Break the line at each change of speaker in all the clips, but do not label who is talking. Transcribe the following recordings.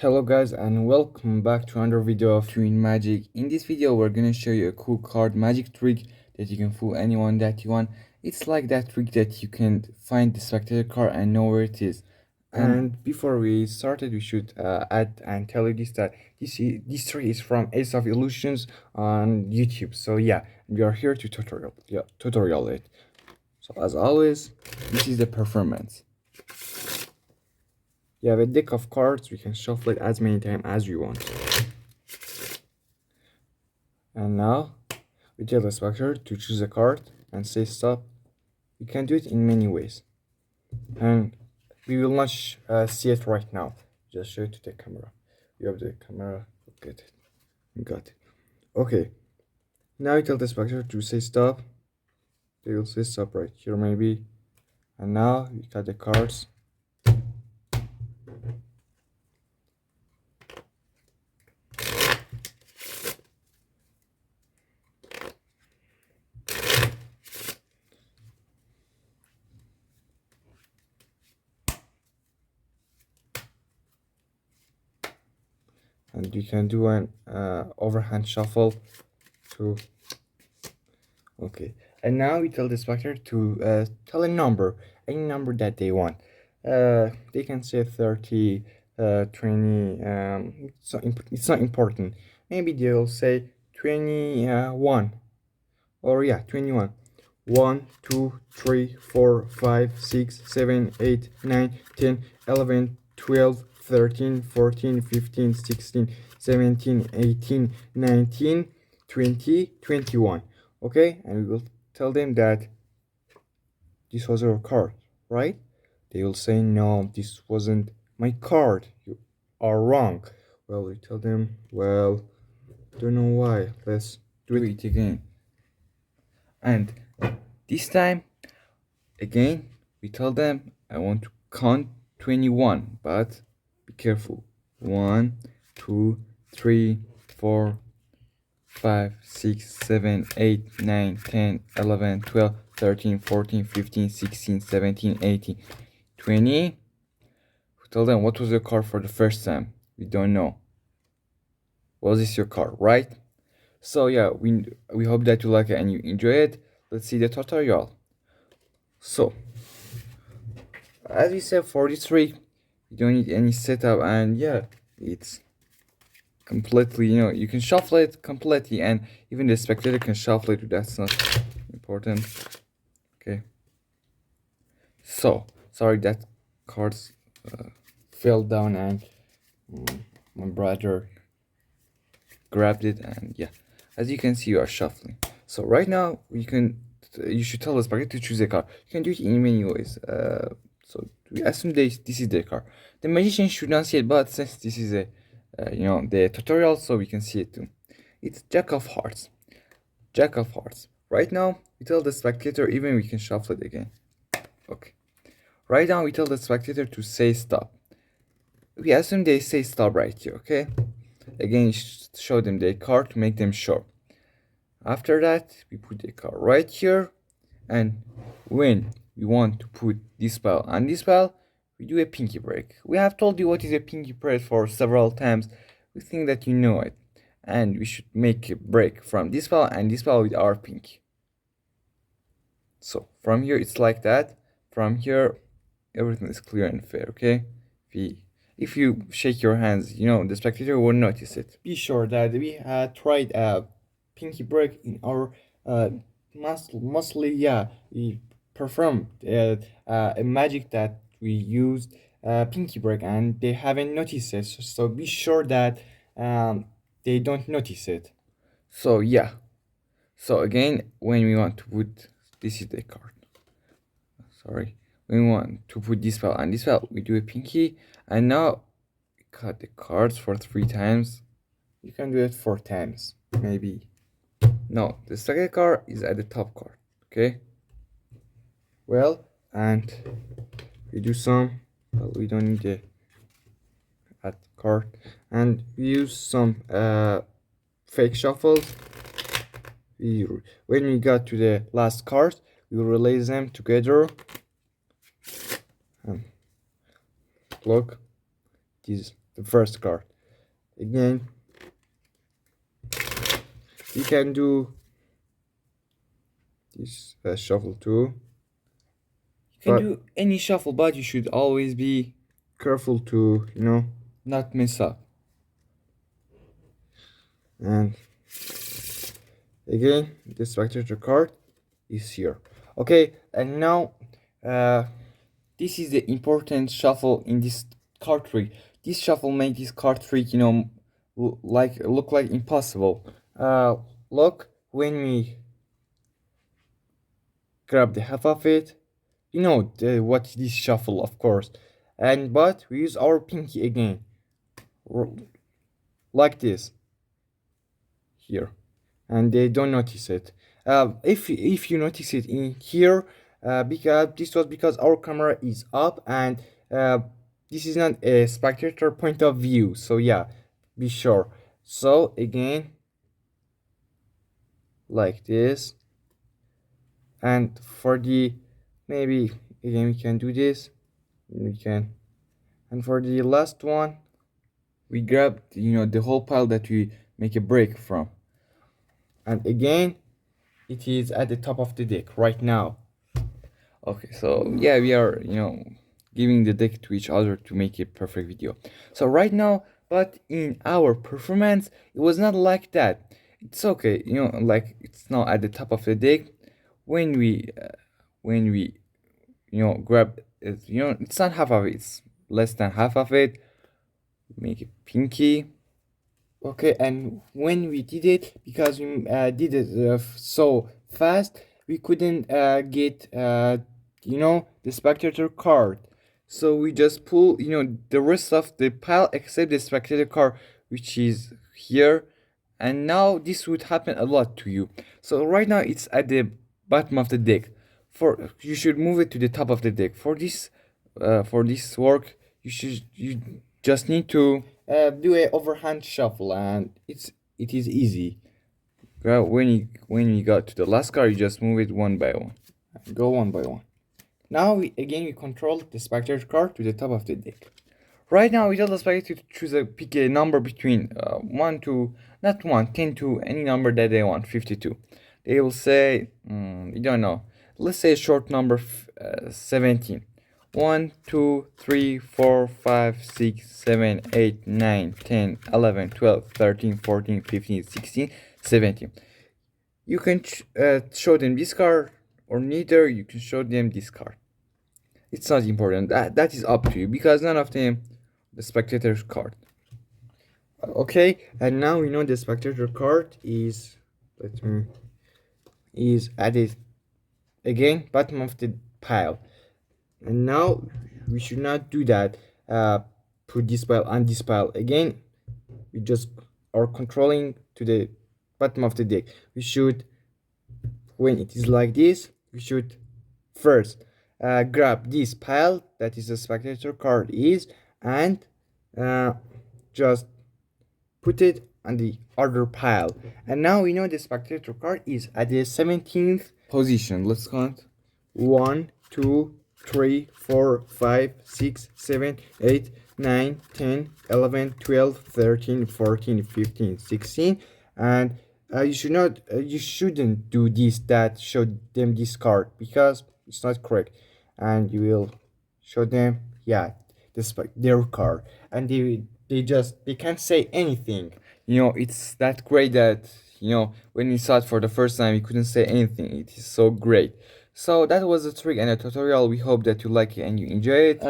Hello guys and welcome back to another video of Twin Magic. In this video we're gonna show you a cool card magic trick that you can fool anyone that you want. It's like that trick that you can find the spectator card and know where it is. And before we started, we should add and tell you that this trick is from Ace of Illusions on YouTube. So yeah, we are here to tutorial it. So as always, this is the performance. You have a deck of cards, we can shuffle it as many times as we want. And now we tell the Spactator to choose a card and say stop. You can do it in many ways. And we will not see it right now. Just show it to the camera. You have the camera, look at it. You got it. Okay. Now you tell the Spactator to say stop. They will say stop right here maybe. And now you got the cards. And you can do an overhand shuffle to okay. And now we tell the Spectator to tell a number, any number that they want. They can say 30, 20, it's not important. Maybe they'll say 21, or yeah, 21. 1, 2, 3, 4, 5, 6, 7, 8, 9, 10, 11, 12, 13, 14, 15, 16, 17, 18, 19, 20, 21. Okay, and we will tell them that this was our card, right? They will say, no, this wasn't my card. You are wrong. Well, we tell them, well, don't know why. Let's do it again. And this time, again, we tell them, I want to count 21, but be careful. 1, 2, 3, 4, 5, 6, 7, 8, 9, 10, 11, 12, 13, 14, 15, 16, 17, 18, 20. Tell them what was your card for the first time. We don't know. Was this your card, right? So yeah, we hope that you like it and you enjoy it. Let's see the tutorial. So, as we said for this trick, you don't need any setup, and yeah, it's completely, you can shuffle it completely, and even the spectator can shuffle it. That's not important. Okay, so sorry that cards fell down, and my brother grabbed it, and yeah, as you can see, you are shuffling. So right now you should tell the spectator to choose a card. You can do it in many ways. So we assume this is the card. The magician should not see it, but since this is a the tutorial, so we can see it too. It's Jack of Hearts. Jack of Hearts. Right now, we tell the spectator, even we can shuffle it again. Okay. Right now, we tell the spectator to say stop. We assume they say stop right here, okay? Again, show them the card to make them sure. After that, we put the card right here, and when we want to put this pile on this pile, we do a pinky break. We have told you what is a pinky break for several times. We think that you know it. And we should make a break from this pile and this pile with our pinky. So from here it's like that. From here everything is clear and fair, okay? If you shake your hands, the spectator will notice it. Be sure that we tried a pinky break in our mostly, yeah, we performed a magic that we used pinky break, and they haven't noticed it, so be sure that they don't notice it. So yeah, so again, when we want to put, this is the card, sorry, when we want to put this file and this file, we do a pinky, and now we cut the cards for 3 times. You can do it 4 times maybe. No, the second card is at the top card, okay? Well, and we do some, well, we don't need the at card, and we use some fake shuffles. When we got to the last card, we will relate them together. And look, this the first card. Again, you can do this shuffle too. You can do any shuffle, but you should always be careful to, not mess up. And again, the Spactator card is here. Okay, and now this is the important shuffle in this card trick. This shuffle made this card trick, look like impossible. Look, when we grab the half of it, what this shuffle, of course, but we use our pinky again, like this here, and they don't notice it. If you notice it in here, because this was because our camera is up, and this is not a spectator point of view, so yeah, be sure. So again, like this, and for the maybe again we can do this, and for the last one we grab the whole pile that we make a break from, and again it is at the top of the deck right now. Okay, so yeah, we are giving the deck to each other to make a perfect video. So right now, but in our performance it was not like that. It's okay, like it's now at the top of the deck. When we grab it, it's not half of it, it's less than half of it. Make it pinky. Okay, and when we did it, because we did it so fast, we couldn't get the spectator card. So we just pull the rest of the pile except the spectator card, which is here. And now this would happen a lot to you. So right now it's at the bottom of the deck. You should move it to the top of the deck. For this work, you just need to do a overhand shuffle, and it is easy. When you got to the last card, you just move it one by one. Go one by one. Now we control the spectator card to the top of the deck. Right now we tell the spectator to choose pick a number between 1 to, not 1, 10 to any number that they want, 52. They will say, we don't know. Let's say a short number 17. 1, 2, 3, 4, 5, 6, 7, 8, 9, 10, 11, 12, 13, 14, 15, 16, 17. You can show them this card, or neither. You can show them this card. It's not important. That is up to you, because none of them the spectator's card. Okay, and now we know the spectator card is added again bottom of the pile. And now we should not do that. Put this pile on this pile again. We just are controlling to the bottom of the deck. We should, when it is like this, we should first grab this pile that is the spectator card is, and just put it on the other pile. And now we know the spectator card is at the 17th position. Let's count. 1, 2, 3, 4, 5, 6, 7, 8, 9, 10, 11, 12, 13, 14, 15, 16. And you shouldn't do this, that show them this card, because it's not correct. And you will show them, yeah, their card, and they can't say anything. It's that great that when we saw it for the first time, we couldn't say anything. It is so great. So that was the trick and a tutorial. We hope that you like it and you enjoy it.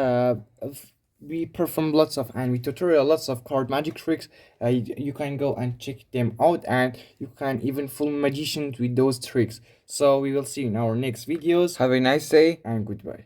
We perform lots of, and we tutorial lots of card magic tricks. You can go and check them out, and you can even fool magicians with those tricks. So we will see you in our next videos. Have a nice day and goodbye.